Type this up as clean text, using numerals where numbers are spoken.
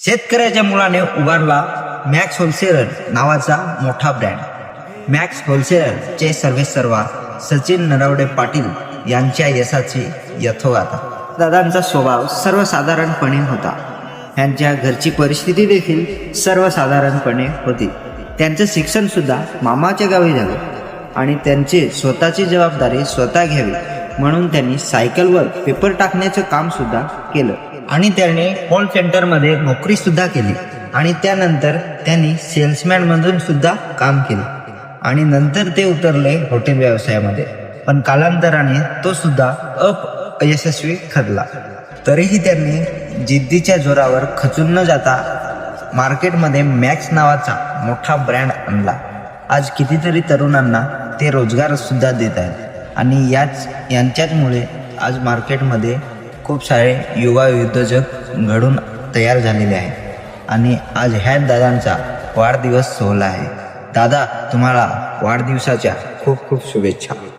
शेतकऱ्याच्या मुलाने उभारला मॅक्स होलसेलर नावाचा मोठा ब्रँड. मॅक्स होलसेलरचे सर्वेसर्वा सचिन नरवडे पाटील यांच्या यशाची यथोगाथा. दादांचा स्वभाव सर्वसाधारणपणे होता. त्यांच्या घरची परिस्थिती देखील सर्वसाधारणपणे होती. त्यांचं शिक्षण सुद्धा मामाच्या गावी झालं आणि त्यांची स्वतःची जबाबदारी स्वतः घ्यावी म्हणून त्यांनी सायकलवर पेपर टाकण्याचं काम सुद्धा केलं आणि त्याने कॉल सेंटरमध्ये नोकरी सुद्धा केली आणि त्यानंतर त्यांनी सेल्समॅन म्हणून सुद्धा काम केले आणि नंतर ते उतरले हॉटेल व्यवसायामध्ये. पण कालांतराने तो सुद्धा अयशस्वी ठरला. तरीही त्यांनी जिद्दीच्या जोरावर खचून न जाता मार्केटमध्ये मॅक्स नावाचा मोठा ब्रँड आणला. आज कितीतरी तरुणांना ते रोजगार सुद्धा देत आहेत आणि यांच्याचमुळे आज मार्केटमध्ये खूप सारे युवा उद्योजक घडून तयार झालेले आहेत आणि आज ह्याच दादांचा वाढदिवस सोहळा आहे. दादा, तुम्हाला वाढदिवसाच्या खूप खूप शुभेच्छा.